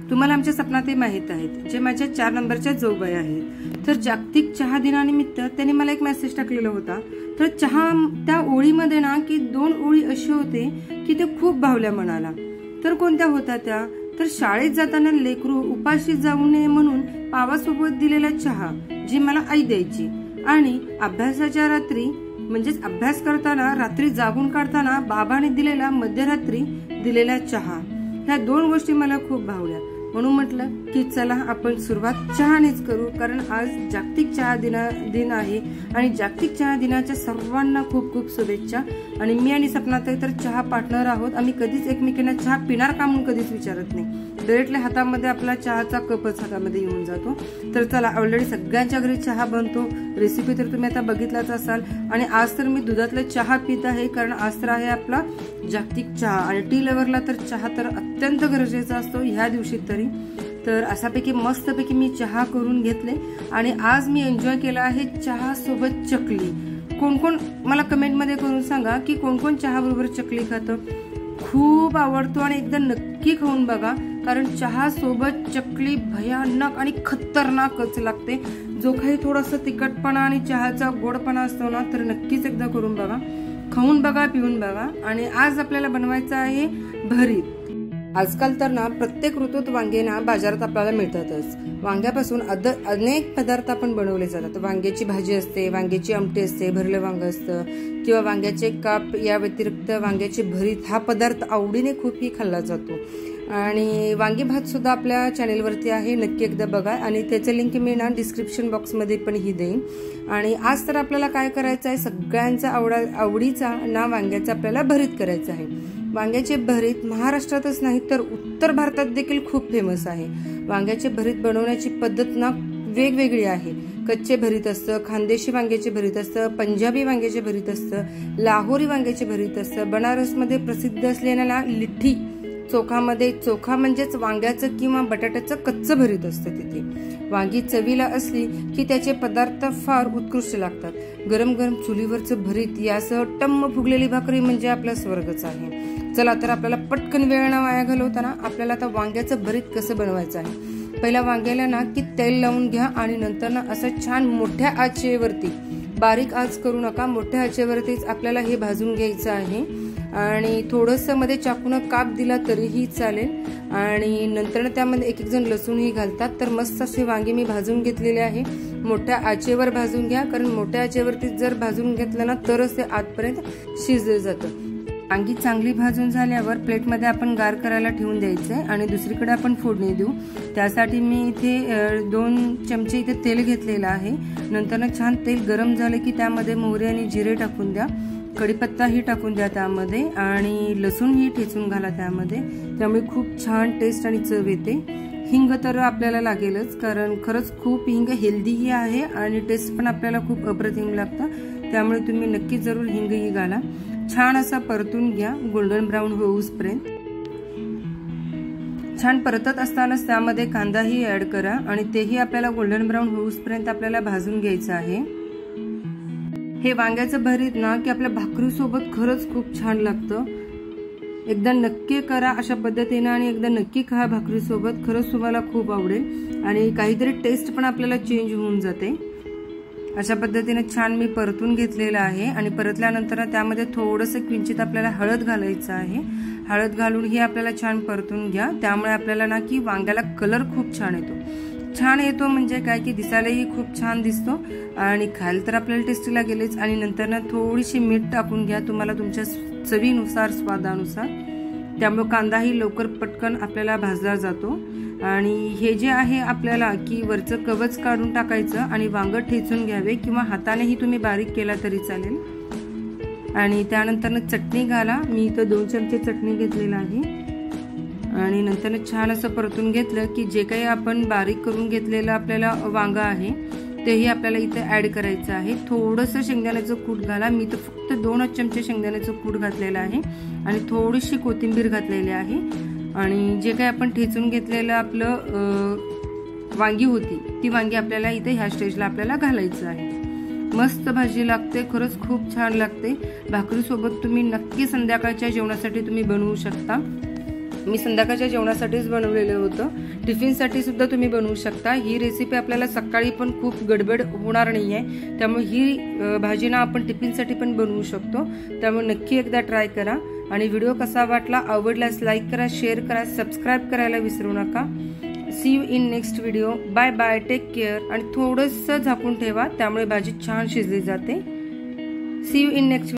तुम्हाला आमच्या सपनाताई माहित आहेत, जे माझ्या 4 नंबरच्या जाऊबाई आहेत. तर जागतिक चहा दिनानिमित्त त्यांनी मला एक मेसेज टाकलेला होता. तर चहा त्या ओळीमध्ये ना की 2 ओळी अशी होते की ते खूप भावल्या मनाला. तर कोणत्या होत्या त्या? तर शाळेत जाताना लेकरू उपाशी जाऊ नये म्हणून पावासोबत दिलेला चहा जी मला आई द्यायची, आणि अभ्यासाच्या रात्री म्हणजेच अभ्यास करताना रात्री जागून काढताना बाबाने दिलेला मध्यरात्री दिलेला चहा, ह्या 2 गोष्टी मला खूप भावल्या. म्हणून म्हटलं की चला आपण सुरुवात चहानेच करू, कारण आज जागतिक चहा दिन आहे. आणि जागतिक चहा दिनाच्या सर्वांना खूप खूप शुभेच्छा. आणि मी आणि सपनाताई तर चहा पार्टनर आहोत. आम्ही कधीच एकमेकांना चहा पिणार का म्हणून कधीच विचारत नाही. डायरेक्टली हातामध्ये आपला चहाचा कपच हातामध्ये येऊन जातो. तर चला, ऑलरेडी सगळ्यांच्या घरी चहा बनतो. रेसिपी तर तुम्ही आता बघितलाच असाल. आणि आज तर मी दुधातला चहा पित आहे, कारण आज तर आहे आपला जागतिक चहा. आणि टी लव्हरला तर चहा तर अत्यंत गरजेचा असतो ह्या दिवशी तरी. तर अशापैकी मस्तपैकी मी चहा करून घेतले आणि आज मी एन्जॉय केला आहे चहा सोबत चकली. कोण कोण मला कमेंट मध्ये करून सांगा की कोण कोण चहा बरोबर चकली खातं. खूप आवडतो आणि एकदा नक्की खाऊन बघा, कारण चहा सोबत चकली भयानक आणि खतरनाकच लागते. जो काही थोडासा तिखटपणा आणि चहाचा गोडपणा असतो ना, तर नक्कीच एकदा करून बघा, खाऊन बघा, पिऊन बघा. आणि आज आपल्याला बनवायचं आहे भरीत. आजकाल तर ना प्रत्येक ऋतूत वांगे ना बाजारात आपल्याला मिळतातच. वांग्यापासून अनेक पदार्थ आपण बनवले जातात. वांग्याची भाजी असते, वांग्याची आमटी असते, भरलं वांग असतं, किंवा वांग्याचे काप. या व्यतिरिक्त वांग्याची भरीत हा पदार्थ आवडीने खूपही खाल्ला जातो. आणि वांगी भात सुद्धा आपल्या चॅनेलवरती आहे, नक्की एकदा बघा. आणि त्याचं लिंक मी ना डिस्क्रिप्शन बॉक्समध्ये पण ही देईन. आणि आज तर आपल्याला काय करायचं आहे, सगळ्यांचा आवडीचा ना वांग्याचा आपल्याला भरीत करायचं आहे. वांग्याचे भरीत महाराष्ट्रातच नाही तर उत्तर भारतात देखील खूप फेमस आहे. वांग्याचे भरीत बनवण्याची पद्धत ना वेगवेगळी आहे. कच्चे भरीत असतं, खानदेशी वांग्याचे भरीत असतं, पंजाबी वांग्याचे भरीत असतं, लाहोरी वांग्याचे भरीत असतं. बनारसमध्ये प्रसिद्ध असलेल्या लिट्टी चोखामध्ये चोखा म्हणजेच वांग्याचं किंवा बटाट्याचं कच्चं भरीत असतं. तिथे वांगी चवीला असली की त्याचे पदार्थ फार उत्कृष्ट लागतात. गरम गरम चुलीवरचं भरीत यासह टम्म फुगलेली भाकरी म्हणजे आपला स्वर्गच आहे. चला तर आपल्याला पटकन वेळ ना वाया घालवताना आपल्याला आता वांग्याचं भरीत कसं बनवायचं आहे. पहिला वांग्याला ना की तेल लावून घ्या आणि नंतर ना असं छान मोठ्या आचेवरती, बारीक आच करू नका, मोठ्या आचेवरतीच आपल्याला हे भाजून घ्यायचं आहे. आणि थोडंसं मध्ये चाकून काप दिला तरीही चालेल. आणि नंतर त्यामध्ये एक जण लसूणही घालतात. तर मस्त असे वांगे मी भाजून घेतलेले आहे. मोठ्या आचेवर भाजून घ्या, कारण मोठ्या आचेवरती जर भाजून घेतलं ना तरच ते आतपर्यंत शिजलं जातं. वांगी चांगली भाजून झाल्यावर प्लेटमध्ये आपण गार करायला ठेवून द्यायचंय आणि दुसरीकडे आपण फोडणी देऊ. त्यासाठी मी इथे 2 चमचे इथे तेल घेतलेलं आहे. नंतर छान तेल गरम झाले की त्यामध्ये मोहरी आणि जिरे टाकून द्या, कढीपत्ताही टाकून द्या त्यामध्ये, आणि लसूणही ठेचून घाला त्यामध्ये. त्यामुळे खूप छान टेस्ट आणि चव येते. हिंग तर आपल्याला लागेलच, कारण खरंच खूप हिंग हेल्दीही आहे आणि टेस्ट पण आपल्याला खूप अप्रतिम लागतं. त्यामुळे तुम्ही नक्की जरूर हिंगही घाला. छान असा परतून घ्या गोल्डन ब्राऊन होऊसपर्यंत. छान परतत असतानाच त्यामध्ये कांदाही ऍड करा आणि तेही आपल्याला गोल्डन ब्राऊन होऊसपर्यंत आपल्याला भाजून घ्यायचं आहे. हे वांग्याचं भरीत ना की आपल्या भाकरी सोबत खरंच खूप छान लागतं. एकदा नक्की करा अशा पद्धतीने आणि एकदा नक्की खा भाकरी सोबत, खरंच तुम्हाला खूप आवडेल आणि काहीतरी टेस्ट पण आपल्याला चेंज होऊन जाते. अशा पद्धतीने छान मी परतून घेतलेलं आहे. आणि परतल्यानंतर त्यामध्ये थोडंसं किंचित आपल्याला हळद घालायचं आहे. हळद घालून ही आपल्याला छान परतून घ्या. त्यामुळे आपल्याला ना की वांग्याला कलर खूप छान येतो. छान येतो म्हणजे काय की दिसायलाही खूप छान दिसतो आणि खायला तर आपल्याला टेस्टी लागेलच. आणि नंतर ना थोडीशी मीठ टाकून घ्या, तुम्हाला तुमच्या चवीनुसार, स्वादानुसार. त्यामुळे कांदाही लवकर पटकन आपल्याला भाजला जातो. आणि हे जे आहे आपल्याला की वरचं कवच काढून टाकायचं आणि वांग ठेचून घ्यावे, किंवा हातानेही तुम्ही बारीक केला तरी चालेल. आणि त्यानंतर चटणी घाला. मी इथं 2 चमचे चटणी घेतलेला आहे. आणि नंतर छान असं परतून घेतलं की जे काही आपण बारीक करून घेतलेलं आपल्याला वांग आहे तेही आपल्याला इथे ऍड करायचं आहे. थोडंसं शेंगदाण्याचं कूट घाला. मी तर फक्त 2 चमचे शेंगदाण्याचं कूट घातलेलं आहे आणि थोडीशी कोथिंबीर घातलेली आहे. आणि जे काही आपण ठेचून घेतलेलं आपलं वांगी होती ती वांगी आपल्याला इथे ह्या स्टेजला आपल्याला घालायचं आहे. मस्त भाजी लागते, खरंच खूप छान लागते. भाकरी सोबत तुम्ही नक्की संध्याकाळच्या जेवणासाठी तुम्ही बनवू शकता. मी संध्याकाळच्या जेवणासाठीच बनवलेलं होतं. टिफिनसाठी सुद्धा तुम्ही बनवू शकता. ही रेसिपी आपल्याला सकाळी पण खूप गडबड होणार नाही आहे, त्यामुळे ही भाजी ना आपण टिफिनसाठी पण बनवू शकतो. त्यामुळे नक्की एकदा ट्राय करा. आणि व्हिडिओ कसा वाटला, आवडल्यास लाईक करा, शेअर करा, सबस्क्राईब करायला विसरू नका. See you in next video. Bye bye, take care. आणि थोडंसं झाकून ठेवा, त्यामुळे भाजी छान शिजली जाते. See you in next.